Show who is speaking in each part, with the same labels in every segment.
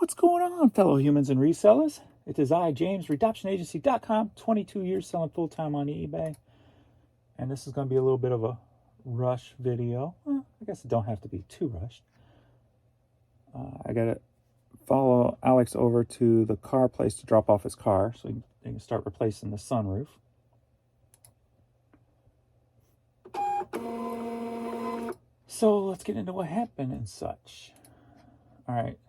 Speaker 1: What's going on, fellow humans and resellers? It is I, James, RedoptionAgency.com, 22 years selling full-time on eBay. And this is going to be a little bit of a rush video. Well, I guess it don't have to be too rushed. I got to follow Alex over to the car place to drop off his car so they can start replacing the sunroof. So let's get into what happened and such. All right.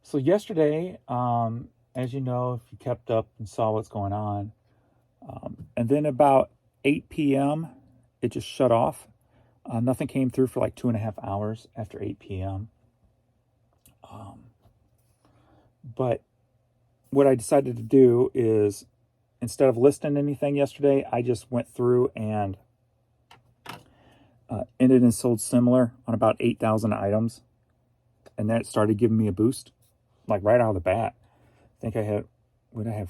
Speaker 1: So yesterday, as you know, if you kept up and saw what's going on, and then about 8 p.m., it just shut off. Nothing came through for like 2.5 hours after 8 p.m. But what I decided to do is, instead of listing anything yesterday, I just went through and ended and sold similar on about 8,000 items. And that started giving me a boost, like right out of the bat. I think I had, I have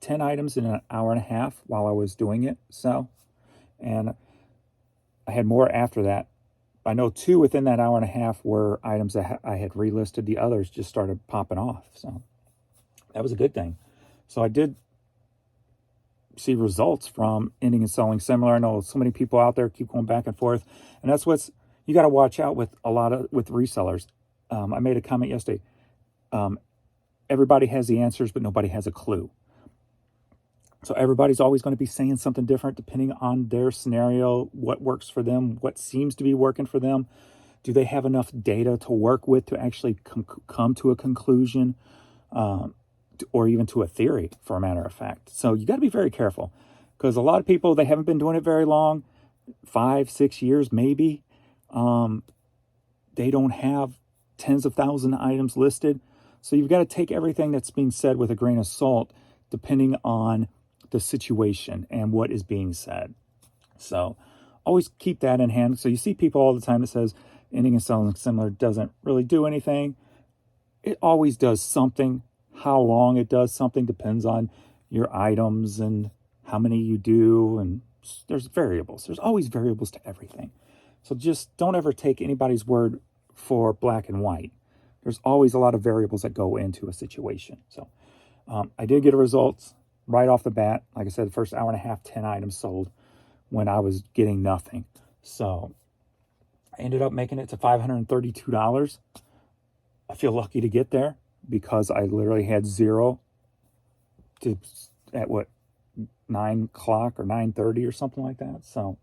Speaker 1: 10 items in an hour and a half while I was doing it. So, and I had more after that. I know 2 within that hour and a half were items that I had relisted. The others just started popping off. So that was a good thing. So I did see results from ending and selling similar. I know so many people out there keep going back and forth. And that's what's, you got to watch out with with resellers. I made a comment yesterday. Everybody has the answers, but nobody has a clue. So everybody's always going to be saying something different depending on their scenario, what works for them, what seems to be working for them. Do they have enough data to work with to actually come to a conclusion, or even to a theory, for a matter of fact? So you got to be very careful, because a lot of people, they haven't been doing it very long, 5-6 years maybe. They don't have tens of thousands of items listed. So you've got to take everything that's being said with a grain of salt, depending on the situation and what is being said. So always keep that in hand. So you see people all the time that says ending and selling similar doesn't really do anything. It always does something. How long it does something depends on your items and how many you do. And there's variables. There's always variables to everything. So just don't ever take anybody's word for black and white. There's always a lot of variables that go into a situation. So I did get a results right off the bat. Like I said, the first hour and a half, 10 items sold when I was getting nothing. So I ended up making it to $532. I feel lucky to get there, because I literally had zero at 9 o'clock or 9:30 or something like that. So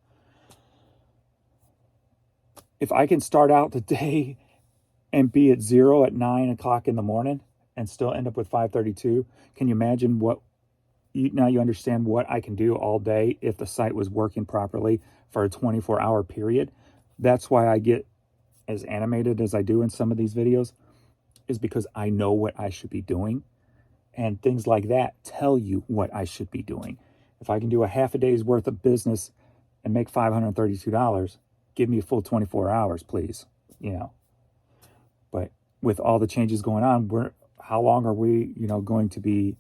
Speaker 1: if I can start out the day and be at zero at 9 o'clock in the morning and still end up with 532, can you imagine now you understand what I can do all day if the site was working properly for a 24-hour period. That's why I get as animated as I do in some of these videos, is because I know what I should be doing. And things like that tell you what I should be doing. If I can do a half a day's worth of business and make $532, give me a full 24 hours, please. But with all the changes going on, how long are we, going to be,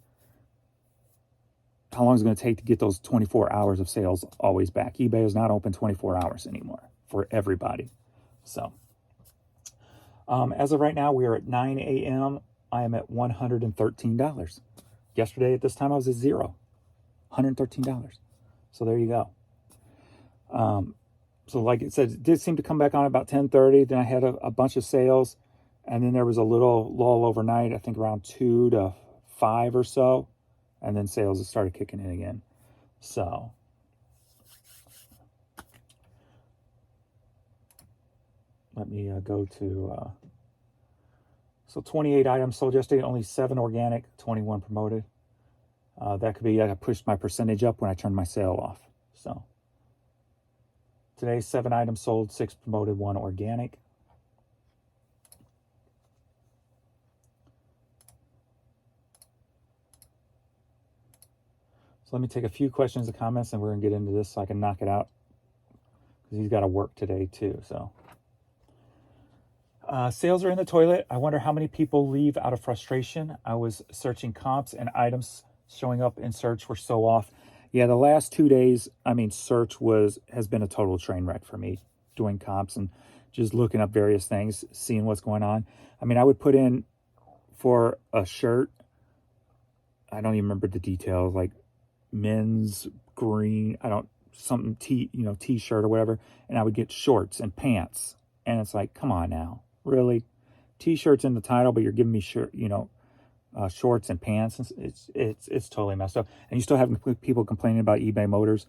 Speaker 1: how long is it going to take to get those 24 hours of sales always back? eBay is not open 24 hours anymore for everybody. So as of right now, we are at 9 a.m. I am at $113. Yesterday at this time, I was at zero, $113. So there you go. So like it said, it did seem to come back on about 10:30. Then I had a bunch of sales. And then there was a little lull overnight, I think around 2 to 5 or so. And then sales started kicking in again. So let me go to, so 28 items sold yesterday, only 7 organic, 21 promoted. That could be, I pushed my percentage up when I turned my sale off. So today, 7 items sold, 6 promoted, 1 organic. So let me take a few questions and comments, and we're going to get into this so I can knock it out, because he's got to work today too. So sales are in the toilet. I wonder how many people leave out of frustration. I was searching comps, and items showing up in search were so off. Yeah, the last 2 days, search has been a total train wreck for me, doing comps and just looking up various things, seeing what's going on. I mean, I would put in for a shirt, I don't even remember the details, like men's green, something t-shirt or whatever, and I would get shorts and pants. And it's like, come on now, really? T-shirts in the title, but you're giving me shorts and pants. It's totally messed up. And you still have people complaining about eBay Motors.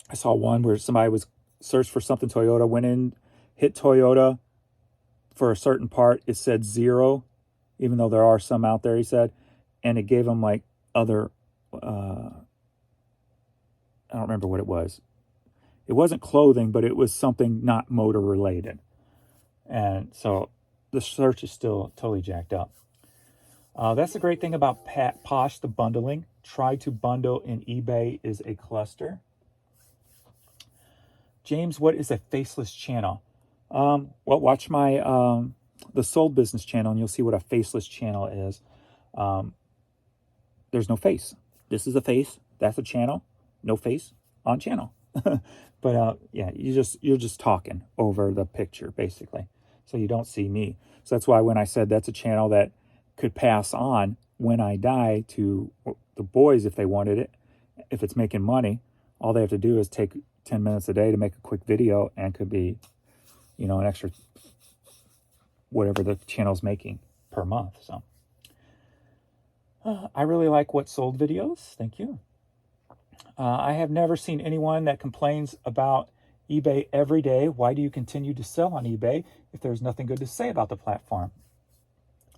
Speaker 1: I saw one where somebody was searched for something Toyota, went in, hit Toyota for a certain part. It said 0, even though there are some out there, he said. And it gave them like other, I don't remember what it was. It wasn't clothing, but it was something not motor related. And so the search is still totally jacked up. That's the great thing about Posh, the bundling. Try to bundle in eBay is a cluster. James, what is a faceless channel? Well, watch my the Sold Business channel, and you'll see what a faceless channel is. There's no face. This is a face. That's a channel. No face on channel. But yeah, you're just talking over the picture basically, so you don't see me. So that's why when I said that's a channel that could pass on when I die to the boys if they wanted it, if it's making money, all they have to do is take 10 minutes a day to make a quick video, and could be, an extra whatever the channel's making per month. So I really like what sold videos. Thank you. I have never seen anyone that complains about eBay every day. Why do you continue to sell on eBay if there's nothing good to say about the platform?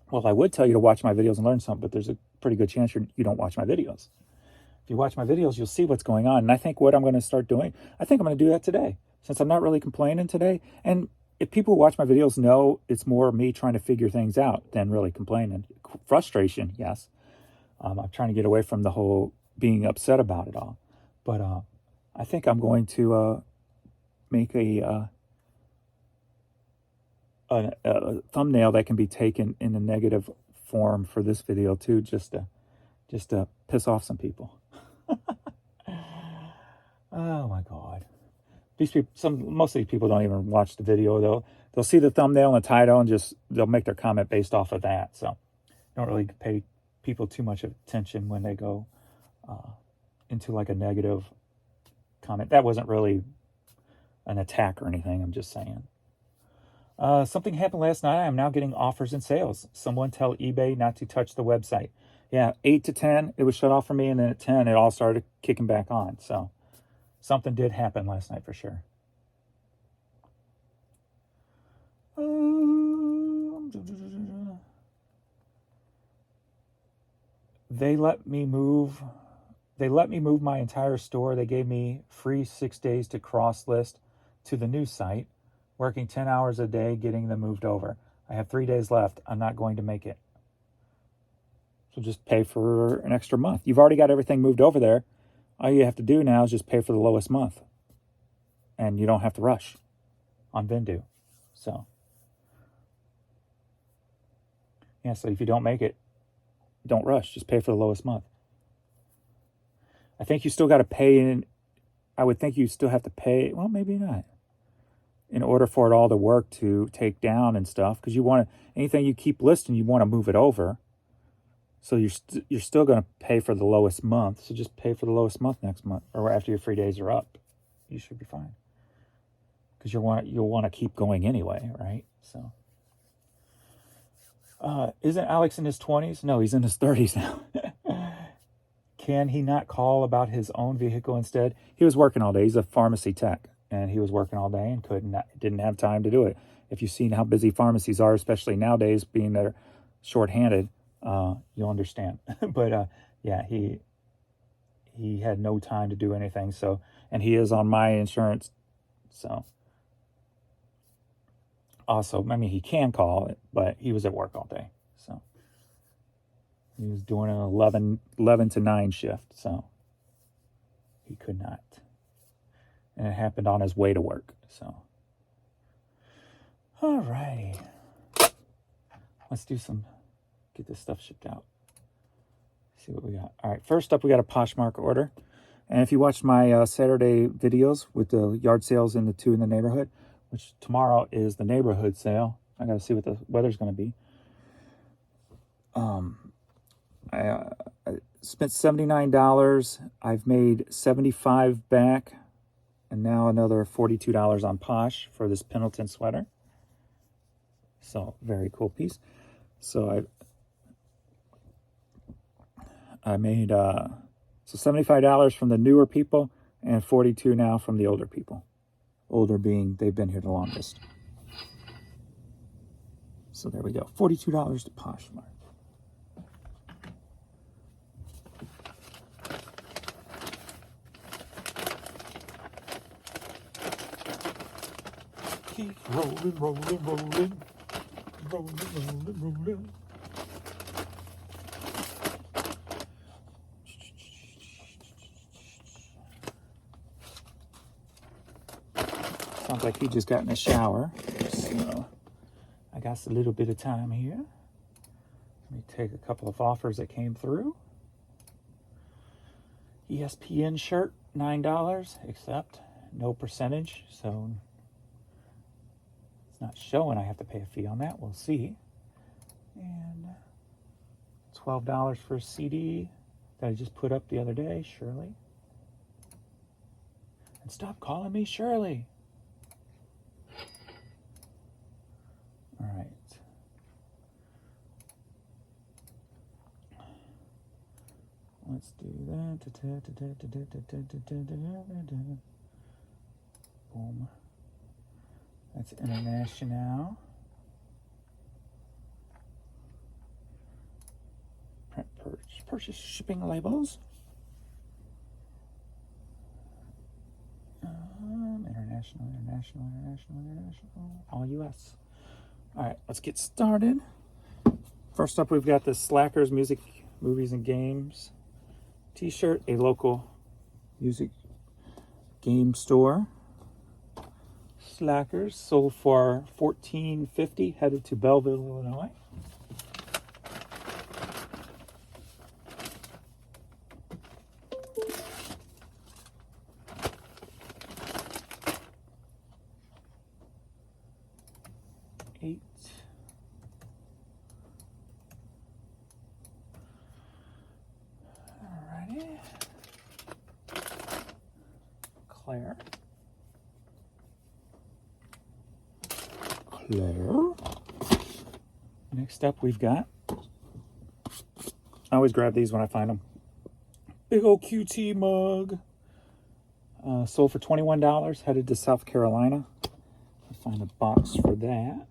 Speaker 1: Well, I would tell you to watch my videos and learn something, but there's a pretty good chance you don't watch my videos. If you watch my videos, you'll see what's going on. And I think what I'm going to start doing, I think I'm going to do that today, since I'm not really complaining today. And if people who watch my videos know it's more me trying to figure things out than really complaining. Frustration, yes. I'm trying to get away from the whole being upset about it all. But I think I'm going to make a thumbnail that can be taken in a negative form for this video too, just to piss off some people. Oh my God. Most of these people don't even watch the video though. They'll see the thumbnail and the title and they'll make their comment based off of that. So don't really pay people too much attention when they go into like a negative comment. That wasn't really an attack or anything. I'm just saying. Something happened last night. I am now getting offers and sales. Someone tell eBay not to touch the website. Yeah, 8 to 10, it was shut off for me, and then at 10, it all started kicking back on. So something did happen last night for sure. They let me move my entire store. They gave me free 6 days to cross list to the new site, working 10 hours a day, getting them moved over. I have 3 days left. I'm not going to make it. So just pay for an extra month. You've already got everything moved over there. All you have to do now is just pay for the lowest month. And you don't have to rush on Vendoo. So, yeah, so if you don't make it, don't rush. Just pay for the lowest month. I think you still got to pay I would think you still have to pay. Well, maybe not. In order for it all to work to take down and stuff. Because anything you keep listing, you want to move it over. So you're still going to pay for the lowest month. So just pay for the lowest month next month, or after your free days are up. You should be fine. Because you'll want to keep going anyway, right? So, isn't Alex in his 20s? No, he's in his 30s now. Can he not call about his own vehicle instead? He was working all day. He's a pharmacy tech, and he was working all day and didn't have time to do it. If you've seen how busy pharmacies are, especially nowadays, being they're short-handed, you'll understand. But yeah, he had no time to do anything. So, and he is on my insurance. So, also, I mean, he can call it, but he was at work all day. So, he was doing an 11 to 9 shift. So, he could not. And it happened on his way to work. So, all righty. Let's get this stuff shipped out. See what we got. All right, first up, we got a Poshmark order. And if you watched my Saturday videos with the yard sales in the 2 in the neighborhood, which tomorrow is the neighborhood sale. I got to see what the weather's going to be. I spent $79. I've made $75 back, and now another $42 on Posh for this Pendleton sweater. So very cool piece. So I made so $75 from the newer people and $42 now from the older people. Older being they've been here the longest. So there we go. $42 to Poshmark. Keep rolling, rolling, rolling. Rolling, rolling, rolling. Sounds like he just got in the shower. So I got a little bit of time here. Let me take a couple of offers that came through. ESPN shirt, $9, except no percentage. So it's not showing I have to pay a fee on that. We'll see. And $12 for a CD that I just put up the other day, Shirley. And stop calling me Shirley. All right. Let's do that. Boom. That's international. Print purchase shipping labels. International. All US. All right, let's get started. First up, we've got the Slackers Music, Movies, and Games t-shirt, a local music game store. Slackers sold for $14.50, headed to Belleville, Illinois. Alrighty. Claire. Next up, we've got, I always grab these when I find them. Big old QT mug. Sold for $21, headed to South Carolina. I'll find a box for that.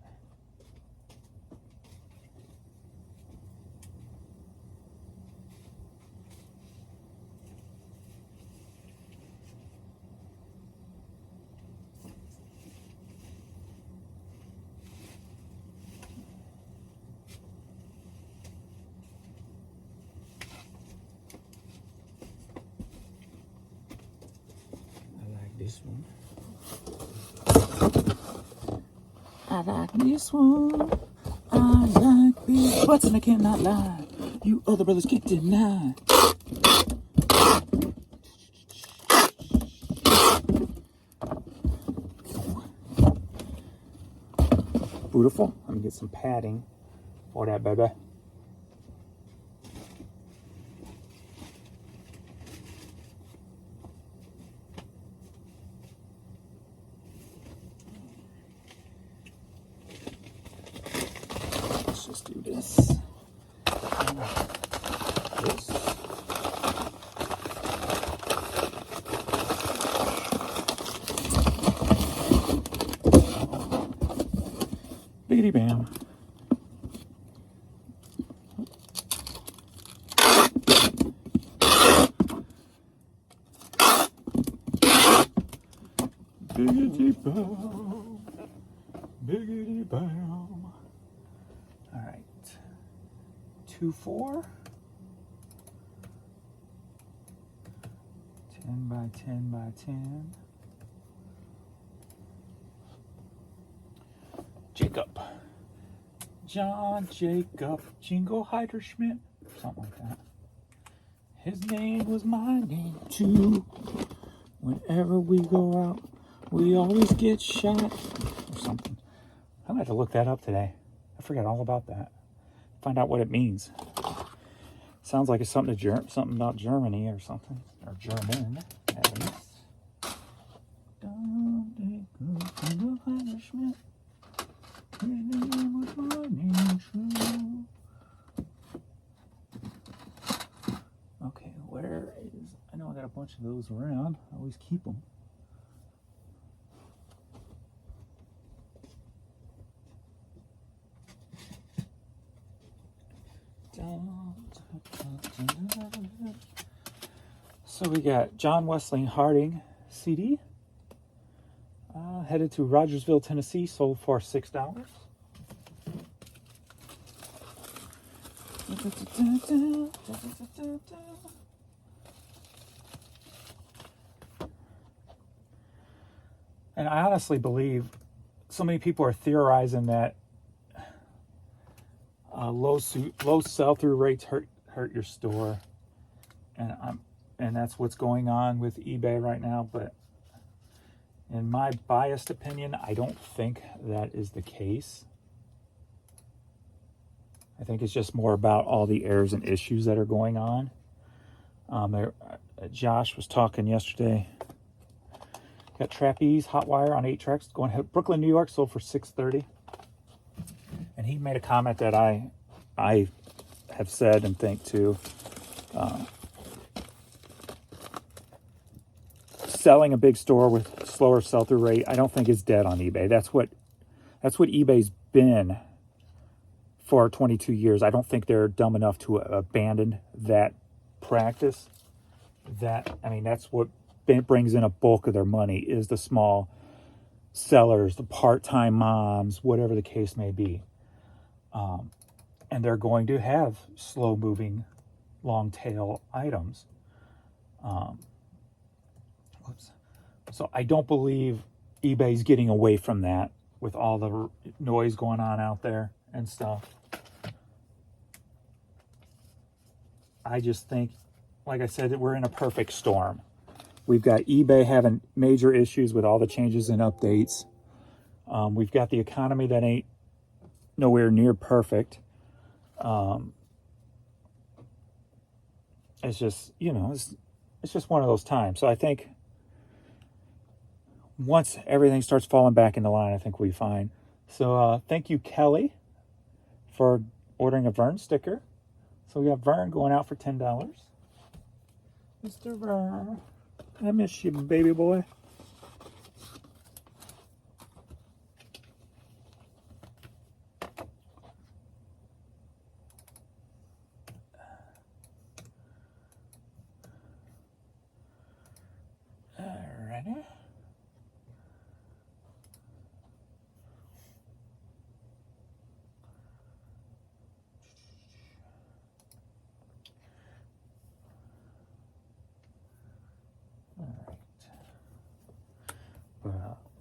Speaker 1: This one. I like this one. I like big butts and I cannot lie. You other brothers can't deny. Beautiful. Let me get some padding for that baby. Let's do this. This. Biggity bam. Biggity bam. Biggity bam. All right. 2-4. 10 by 10 by 10. Jacob. John Jacob Jingle Heiderschmidt. Something like that. His name was my name too. Whenever we go out We always get shot or something. I'm gonna have to look that up today. I forgot all about that. Find out what it means. Sounds like it's something something about Germany or something, or German. At least. Okay, where is? I know I got a bunch of those around. I always keep them. So we got John Wesley Harding CD, headed to Rogersville, Tennessee, sold for $6. And I honestly believe so many people are theorizing that low sell-through rates hurt your store, and that's what's going on with eBay right now. But in my biased opinion, I don't think that is the case. I think it's just more about all the errors and issues that are going on. Josh was talking yesterday. Got Trapeze Hot Wire on 8 tracks going to Brooklyn, New York, sold for $630. And he made a comment that I have said and think too. Selling a big store with slower sell-through rate, I don't think is dead on eBay. That's what eBay's been for 22 years. I don't think they're dumb enough to abandon that practice. That's what brings in a bulk of their money, is the small sellers, the part-time moms, whatever the case may be. And they're going to have slow-moving, long-tail items. So I don't believe eBay's getting away from that with all the noise going on out there and stuff. I just think, like I said, that we're in a perfect storm. We've got eBay having major issues with all the changes and updates. We've got the economy that ain't nowhere near perfect. It's just, it's just one of those times. So I think once everything starts falling back into line, I think we'll be fine. So thank you, Kelly, for ordering a Vern sticker. So we got Vern going out for $10. Mr. Vern, I miss you, baby boy. Alrighty.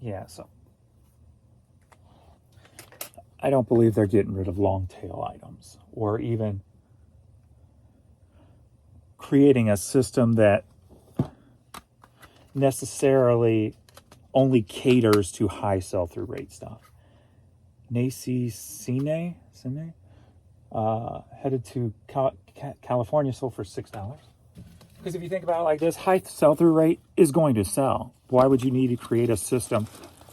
Speaker 1: Yeah, so I don't believe they're getting rid of long tail items or even creating a system that necessarily only caters to high sell-through rate stuff. Nacy Cine headed to California, sold for $6. Because if you think about it like this, high sell-through rate is going to sell. Why would you need to create a system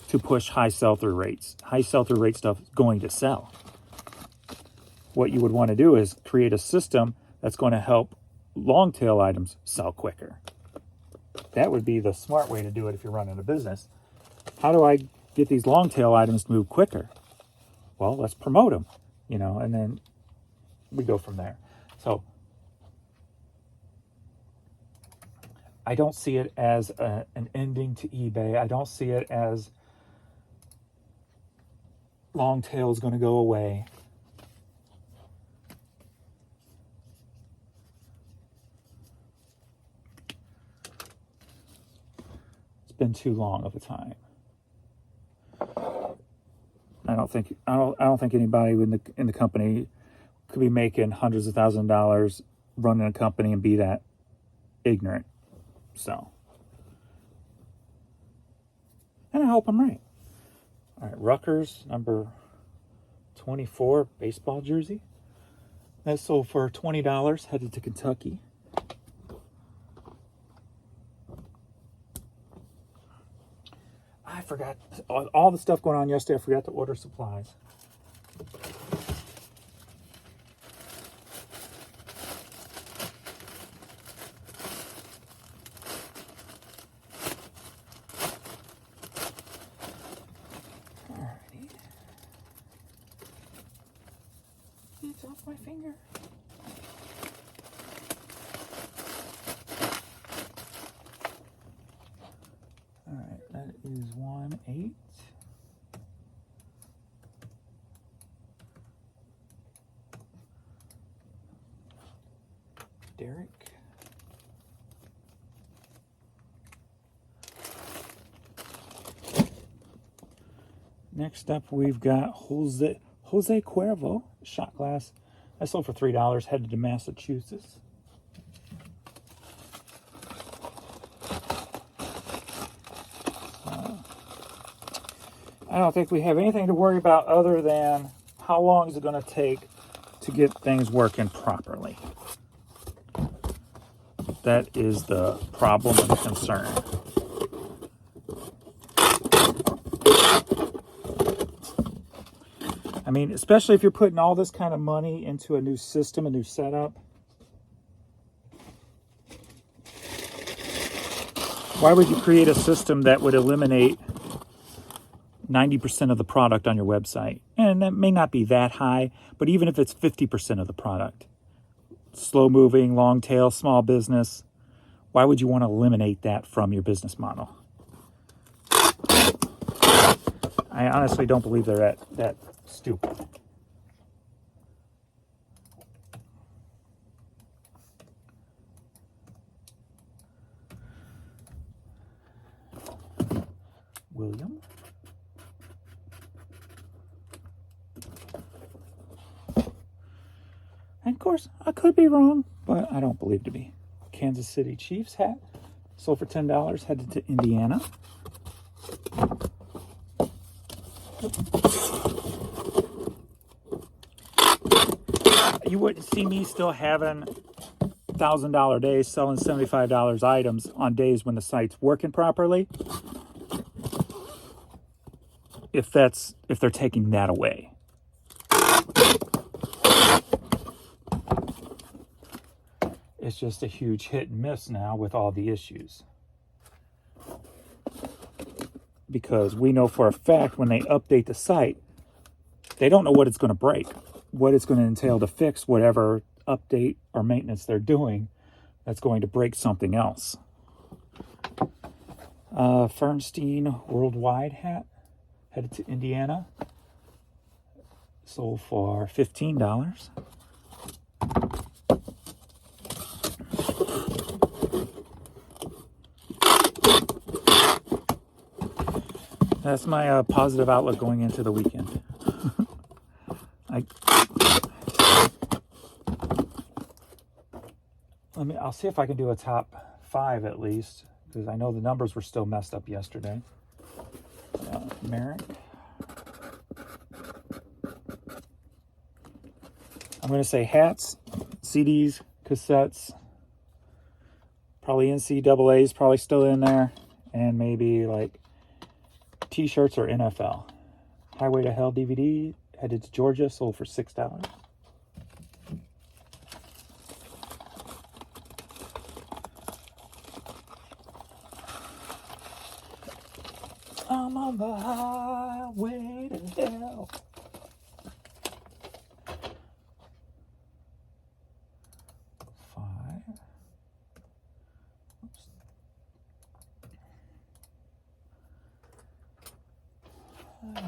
Speaker 1: to push high sell-through rates? High sell-through rate stuff is going to sell. What you would want to do is create a system that's going to help long tail items sell quicker. That would be the smart way to do it if you're running a business. How do I get these long tail items to move quicker? Well, let's promote them, and then we go from there. So I don't see it as an ending to eBay. I don't see it as long tail is going to go away. It's been too long of a time. I don't think anybody in the company could be making hundreds of thousands of dollars running a company and be that ignorant. So And I hope I'm right. All right, Rutgers, number 24, baseball jersey. That sold for $20, headed to Kentucky. I forgot all the stuff going on yesterday. I forgot to order supplies. Alrighty. It's off my finger. Alright, that is 1-8. Derek. Next up, we've got Jose Cuervo shot glass. I sold for $3. Headed to Massachusetts. I don't think we have anything to worry about other than how long is it going to take to get things working properly. That is the problem and concern. I mean, especially if you're putting all this kind of money into a new system, a new setup. Why would you create a system that would eliminate 90% of the product on your website? And that may not be that high, but even if it's 50% of the product, slow moving, long tail, small business, why would you want to eliminate that from your business model? I honestly don't believe they're that stupid. William. And of course, I could be wrong, but I don't believe to be. Kansas City Chiefs hat. Sold for $10, headed to Indiana. You wouldn't see me still having $1,000 days selling $75 items on days when the site's working properly if they're taking that away. It's just a huge hit and miss now with all the issues. Because we know for a fact when they update the site, they don't know what it's going to break, what it's going to entail to fix whatever update or maintenance they're doing that's going to break something else. Fernstein Worldwide hat, headed to Indiana. Sold for $15. That's my positive outlook going into the weekend. I'll see if I can do a top 5 at least, because I know the numbers were still messed up yesterday. Merrick. I'm going to say hats, CDs, cassettes, probably NCAA's probably still in there, and maybe like T-shirts or NFL. Highway to Hell DVD, headed to Georgia, sold for $6. I'm on the highway to hell.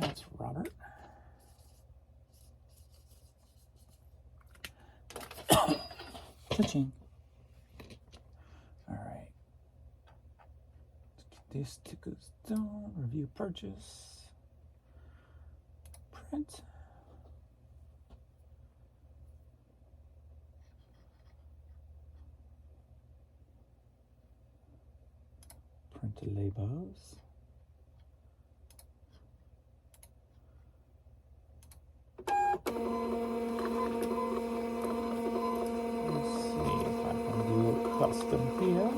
Speaker 1: That's Robert. Cha-ching. All right. These tickets done. Review purchase. Print. Print labels. custom here.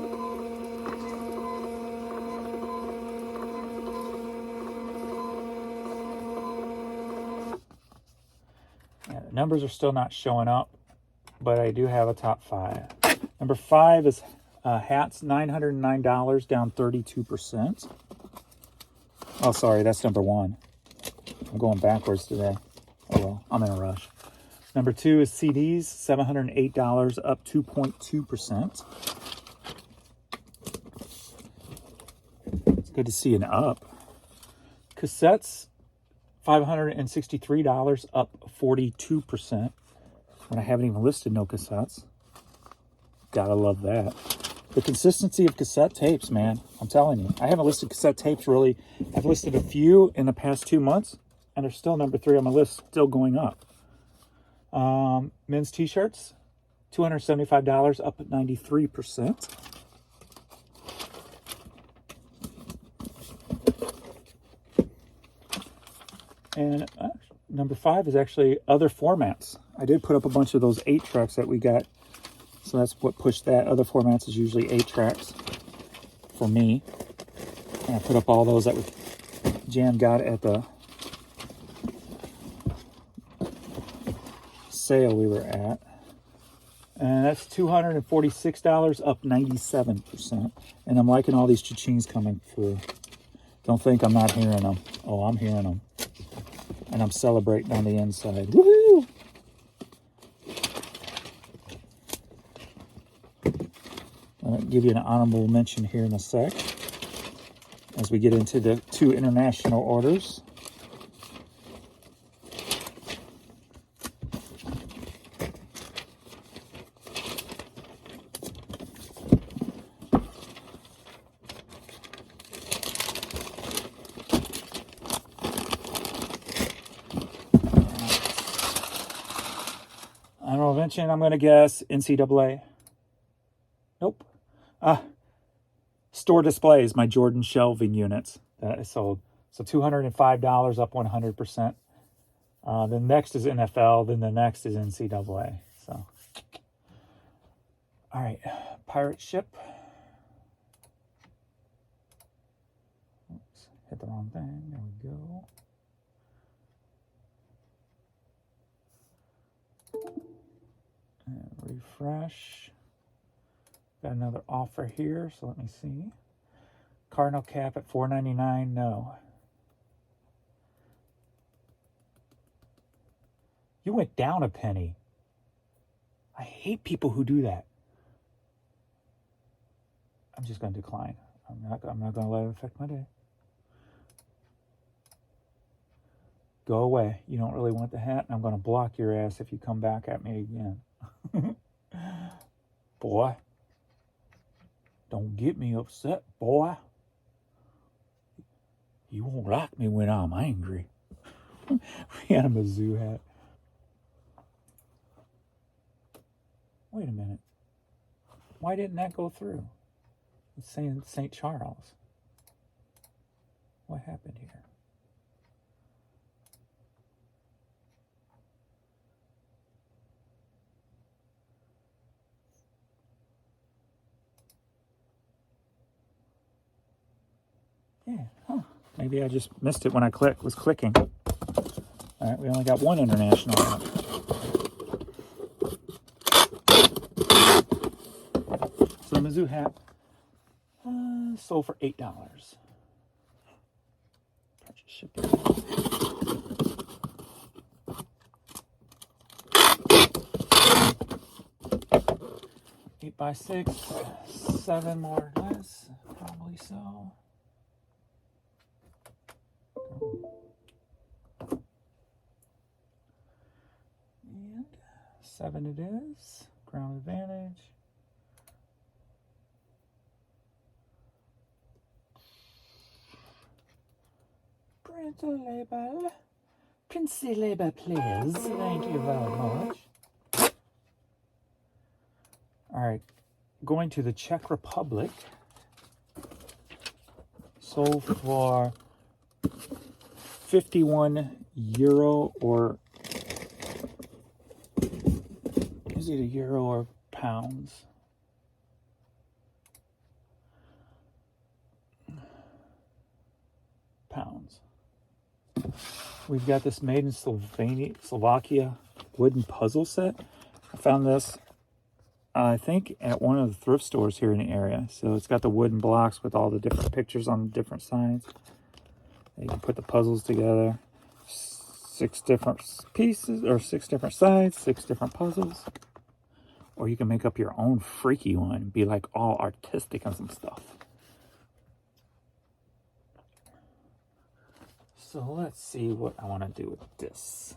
Speaker 1: Yeah, the numbers are still not showing up, but I do have a top 5. Number 5 is hats, $909, down 32%. Oh, sorry, that's number 1. I'm going backwards today. Oh well, I'm in a rush. Number 2 is CDs, $708, up 2.2%. It's good to see an up. Cassettes, $563, up 42%. When I haven't even listed no cassettes. Gotta love that. The consistency of cassette tapes, man. I'm telling you. I haven't listed cassette tapes really. I've listed a few in the past 2 months, and they're still number 3 on my list, still going up. Men's t-shirts, $275, up 93%. And number 5 is actually other formats. I did put up a bunch of those 8 tracks that we got. So that's what pushed that. Other formats is usually 8 tracks for me. And I put up all those that Jan got at the sale we were at. And that's $246, up 97%. And I'm liking all these cha-chings coming through. Don't think I'm not hearing them. Oh, I'm hearing them. And I'm celebrating on the inside. Woohoo! I'll give you an honorable mention here in a sec as we get into the 2 international orders. Honorable mention, I'm going to guess NCAA. Nope. Store displays, my Jordan shelving units that I sold. So $205, up 100%. The next is NFL, then the next is NCAA. So, all right, pirate ship. Oops, hit the wrong thing. There we go. And refresh. Got another offer here, so let me see. Cardinal cap at $4.99. No. You went down a penny. I hate people who do that. I'm just going to decline. I'm not going to let it affect my day. Go away. You don't really want the hat, and I'm going to block your ass if you come back at me again. Boy. Don't get me upset, boy. You won't like me when I'm angry. We had a Mizzou hat. Wait a minute. Why didn't that go through? It's saying St. Charles. What happened here? Yeah, huh. Maybe I just missed it when I was clicking. All right, we only got 1 international app. So the Mizzou hat sold for $8. Purchase shipping. 8x6, 7 more or less, probably so. And 7 it is. Ground advantage. Printer label. Princey label, please. Thank you very much. All right, going to the Czech Republic. Sold for €51 or is it a euro or pounds? We've got this made in Slovakia wooden puzzle set. I found this, I think, at one of the thrift stores here in the area. So it's got the wooden blocks with all the different pictures on the different sides. You can put the puzzles together. 6 different pieces, or 6 different sides, 6 different puzzles. Or you can make up your own freaky one and be like all artistic and some stuff. So let's see what I want to do with this.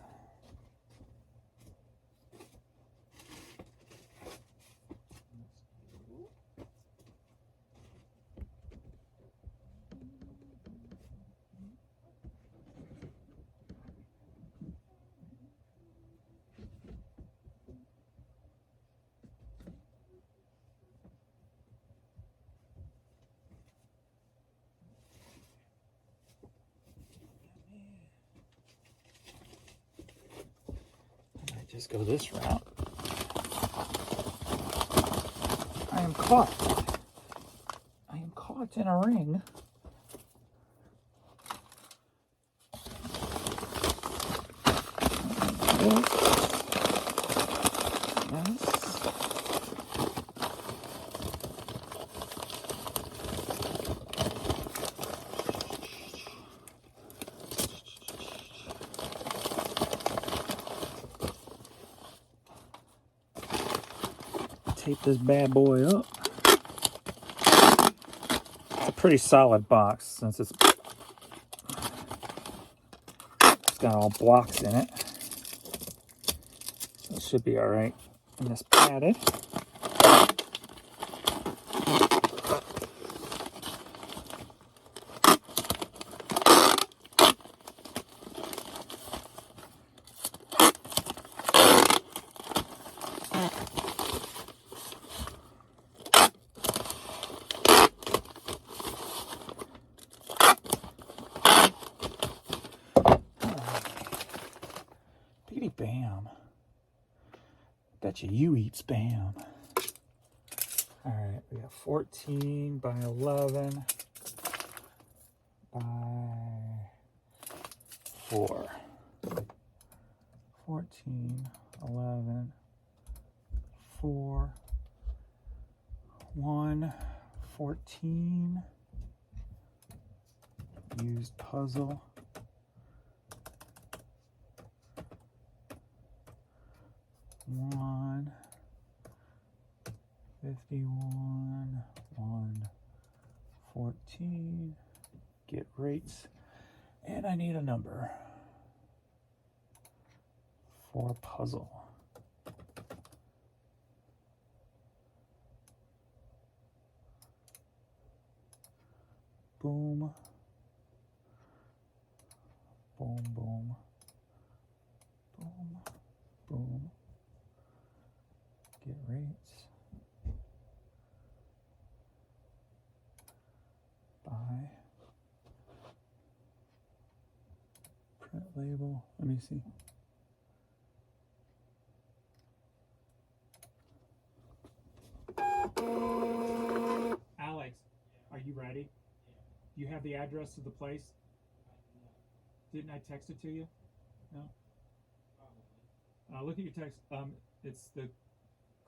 Speaker 1: Just go this route. I am caught. I am caught in a ring. Tape this bad boy up. It's a pretty solid box since it's got all blocks in it. So it should be all right. And this padded. Bam. Betcha you eat spam. Alright, we got 14 by 11 by 4. 14, 11, 4, 1, 14. Used puzzle. 1, 51, 1, 14, get rates, and I need a number for puzzle. Boom, boom, boom, boom, boom. Get rates. Buy. Print label. Let me see. Alex, are you ready? Do you have the address of the place? Didn't I text it to you? No? Look at your text. It's the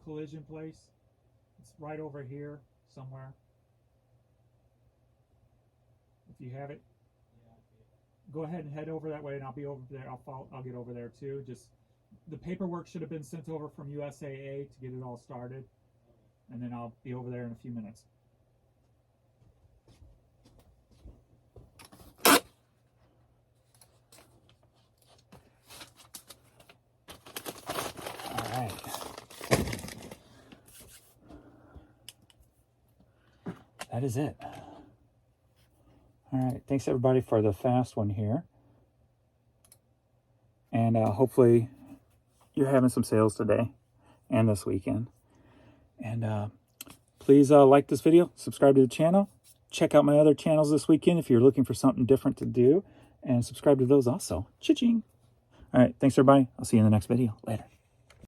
Speaker 1: collision place. It's right over here somewhere. If you have it, go ahead and head over that way, and I'll be over there. I'll get over there too. Just the paperwork should have been sent over from USAA to get it all started, and then I'll be over there in a few minutes. All right. That is it. All right. Thanks, everybody, for the fast one here. And hopefully you're having some sales today and this weekend. And please like this video, subscribe to the channel. Check out my other channels this weekend if you're looking for something different to do. And subscribe to those also. Cha-ching. All right. Thanks, everybody. I'll see you in the next video. Later.